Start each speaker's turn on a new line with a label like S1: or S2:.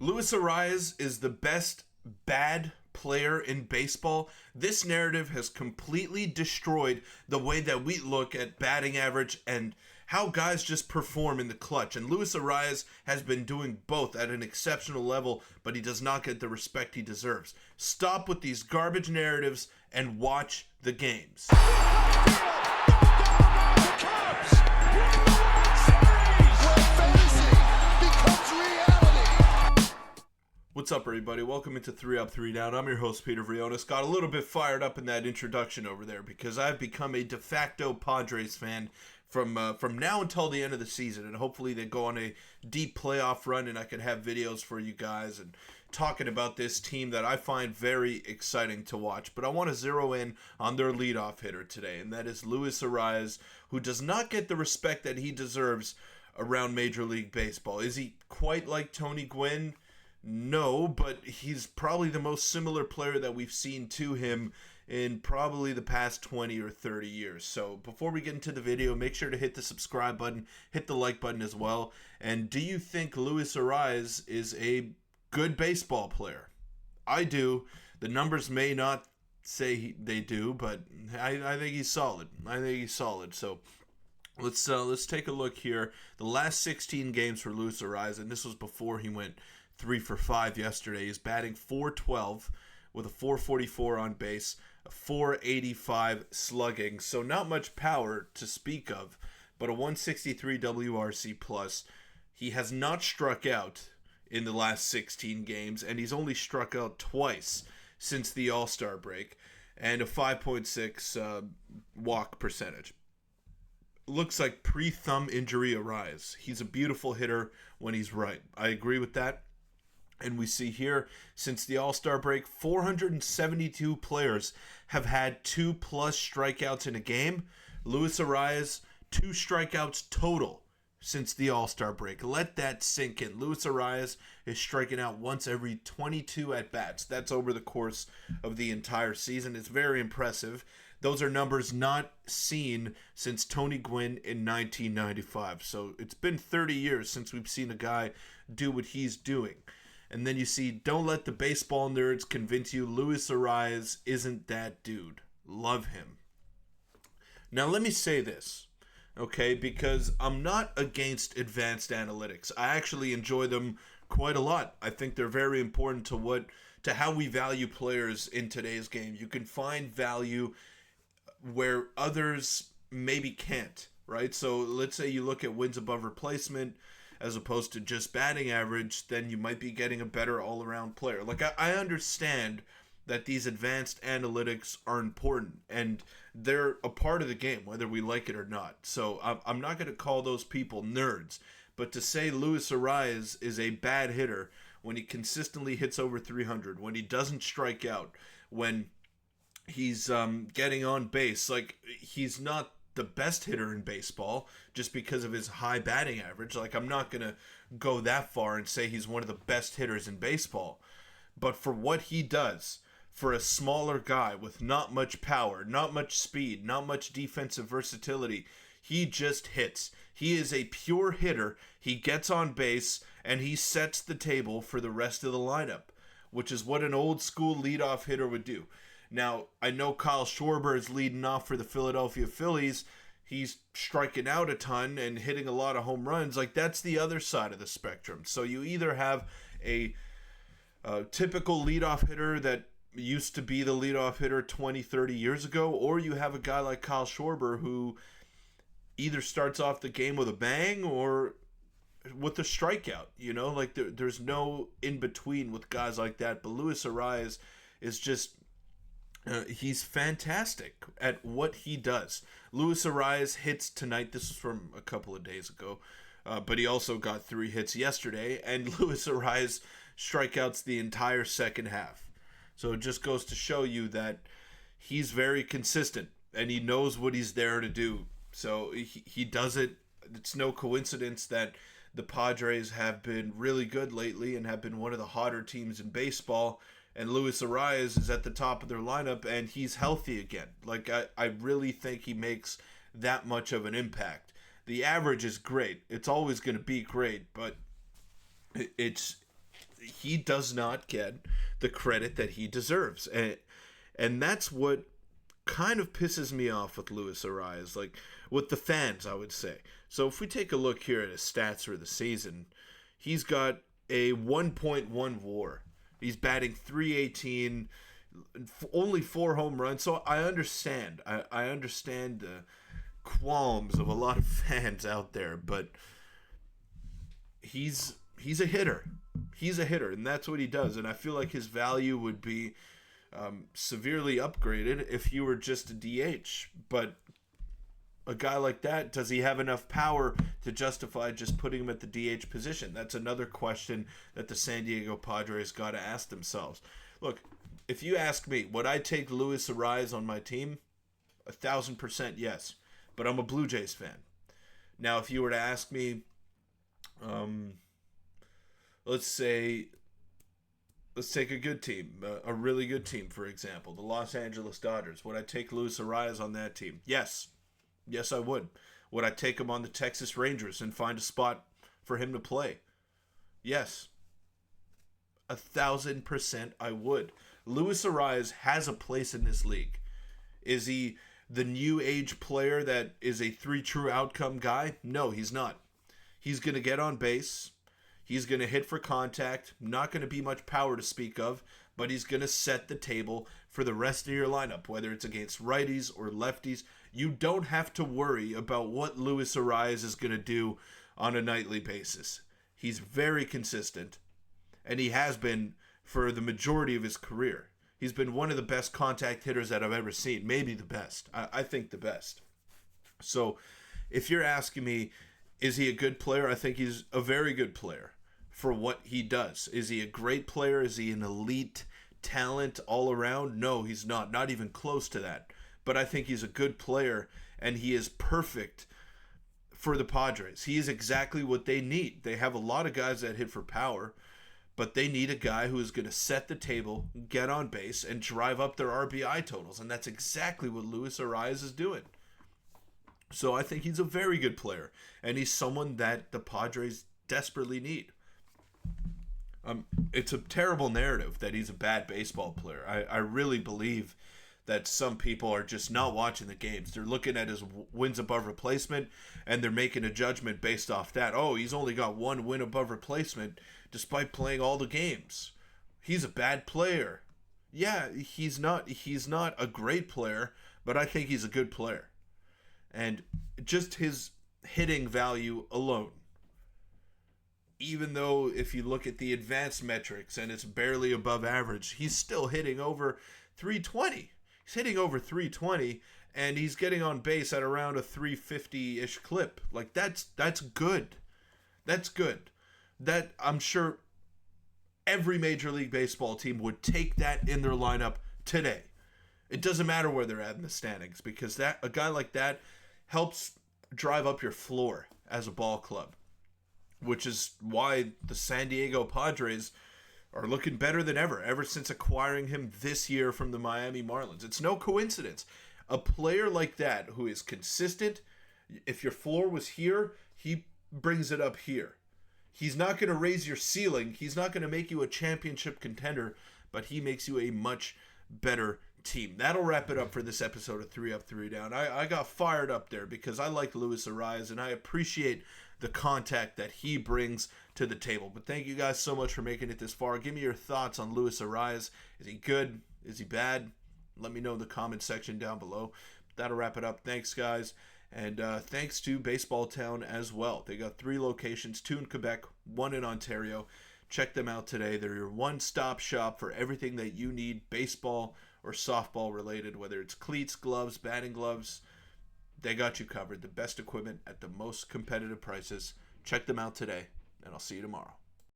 S1: Luis Arraez is the best bad player in baseball. This narrative has completely destroyed the way that we look at batting average and how guys just perform in the clutch. And Luis Arraez has been doing both at an exceptional level, but he does not get the respect he deserves. Stop with these garbage narratives and watch the games. What's up, everybody? Welcome into 3 Up, 3 Down. I'm your host, Peter Vryonis. Got a little bit fired up in that introduction over there because I've become a de facto Padres fan from now until the end of the season, and hopefully they go on a deep playoff run, and I can have videos for you guys and talking about this team that I find very exciting to watch. But I want to zero in on their leadoff hitter today, and that is Luis Arraez, who does not get the respect that he deserves around Major League Baseball. Is he quite like Tony Gwynn? No, but he's probably the most similar player that we've seen to him in probably the past 20 or 30 years. So before we get into the video, make sure to hit the subscribe button, hit the like button as well. And do you think Luis Arraez is a good baseball player? I do. The numbers may not say they do, but I think he's solid. So let's take a look here. The last 16 games for Luis Arraez, and this was before he went 3 for 5 yesterday. He's batting .412 with a .444 on base, a .485 slugging. So not much power to speak of, but a .163 WRC plus. He has not struck out in the last 16 games, and he's only struck out twice since the All-Star break, and a 5.6 walk percentage. Looks like pre-thumb injury Arraez. He's a beautiful hitter when he's right. I agree with that. And we see here, since the All-Star break, 472 players have had 2+ strikeouts in a game. Luis Arraez, 2 strikeouts total since the All-Star break. Let that sink in. Luis Arraez is striking out once every 22 at-bats. That's over the course of the entire season. It's very impressive. Those are numbers not seen since Tony Gwynn in 1995. So it's been 30 years since we've seen a guy do what he's doing. And then you see, don't let the baseball nerds convince you Luis Arraez isn't that dude. Love him. Now let me say this, okay, because I'm not against advanced analytics. I actually enjoy them quite a lot. I think they're very important to how we value players in today's game. You can find value where others maybe can't, right? So let's say you look at wins above replacement as opposed to just batting average, then you might be getting a better all-around player. Like, I understand that these advanced analytics are important, and they're a part of the game, whether we like it or not. So I'm not going to call those people nerds, but to say Luis Arraez is a bad hitter when he consistently hits over 300, when he doesn't strike out, when he's getting on base, like, he's not the best hitter in baseball just because of his high batting average. Like, I'm not going to go that far and say he's one of the best hitters in baseball. But for what he does, for a smaller guy with not much power, not much speed, not much defensive versatility, he just hits. He is a pure hitter. He gets on base, and he sets the table for the rest of the lineup, which is what an old school leadoff hitter would do. Now, I know Kyle Schwarber is leading off for the Philadelphia Phillies. He's striking out a ton and hitting a lot of home runs. Like, that's the other side of the spectrum. So you either have a typical leadoff hitter that used to be the leadoff hitter 20, 30 years ago, or you have a guy like Kyle Schwarber who either starts off the game with a bang or with a strikeout. You know, like there's no in-between with guys like that. But Luis Arraez is just... he's fantastic at what he does. Luis Arraez hits tonight. This was from a couple of days ago. But he also got 3 hits yesterday. And Luis Arraez strikeouts the entire second half. So it just goes to show you that he's very consistent. And he knows what he's there to do. So he does it. It's no coincidence that the Padres have been really good lately and have been one of the hotter teams in baseball. And Luis Arraez is at the top of their lineup, and he's healthy again. Like, I really think he makes that much of an impact. The average is great. It's always going to be great, but it's he does not get the credit that he deserves. And that's what kind of pisses me off with Luis Arraez, like with the fans, I would say. So if we take a look here at his stats for the season, he's got a 1.1 WAR. He's batting .318, only 4 home runs. So I understand. I understand the qualms of a lot of fans out there, but he's a hitter. He's a hitter, and that's what he does. And I feel like his value would be severely upgraded if he were just a DH. But a guy like that, does he have enough power to justify just putting him at the DH position? That's another question that the San Diego Padres got to ask themselves. Look, if you ask me, would I take Luis Arraez on my team? 1,000% yes. But I'm a Blue Jays fan. Now, if you were to ask me, let's take a good team, a really good team, for example, the Los Angeles Dodgers. Would I take Luis Arraez on that team? Yes. Yes, I would. Would I take him on the Texas Rangers and find a spot for him to play? Yes. 1,000% I would. Luis Arraez has a place in this league. Is he the new age player that is a 3 true outcome guy? No, he's not. He's going to get on base. He's going to hit for contact. Not going to be much power to speak of, but he's going to set the table for the rest of your lineup, whether it's against righties or lefties. You don't have to worry about what Luis Arraez is going to do on a nightly basis. He's very consistent, and he has been for the majority of his career. He's been one of the best contact hitters that I've ever seen, maybe the best. I think the best. So if you're asking me, is he a good player? I think he's a very good player for what he does. Is he a great player? Is he an elite talent all around? No, he's not. Not even close to that. But I think he's a good player, and he is perfect for the Padres. He is exactly what they need. They have a lot of guys that hit for power, but they need a guy who is going to set the table, get on base, and drive up their RBI totals. And that's exactly what Luis Arraez is doing. So I think he's a very good player, and he's someone that the Padres desperately need. It's a terrible narrative that he's a bad baseball player. I really believe that some people are just not watching the games. They're looking at his wins above replacement, and they're making a judgment based off that. Oh, he's only got 1 win above replacement despite playing all the games. He's a bad player. Yeah, he's not a great player, but I think he's a good player. And just his hitting value alone, even though if you look at the advanced metrics and it's barely above average, he's still hitting over 320. He's hitting over 320, and he's getting on base at around a 350-ish clip. Like, that's good. That's good. That, I'm sure every Major League Baseball team would take that in their lineup today. It doesn't matter where they're at in the standings, because a guy like that helps drive up your floor as a ball club, which is why the San Diego Padres are looking better than ever since acquiring him this year from the Miami Marlins. It's no coincidence. A player like that who is consistent, if your floor was here, he brings it up here. He's not going to raise your ceiling. He's not going to make you a championship contender, but he makes you a much better team. That'll wrap it up for this episode of 3 Up, 3 Down. I got fired up there because I like Luis Arraez, and I appreciate the contact that he brings to the table. But thank you guys so much for making it this far. Give me your thoughts on Luis Arraez. Is he good? Is he bad? Let me know in the comment section down below. That'll wrap it up. Thanks, guys. And thanks to Baseball Town as well. They got 3 locations, 2 in Quebec, 1 in Ontario. Check them out today. They're your one-stop shop for everything that you need baseball or softball related, whether it's cleats, gloves, batting gloves. They got you covered. The best equipment at the most competitive prices. Check them out today, and I'll see you tomorrow.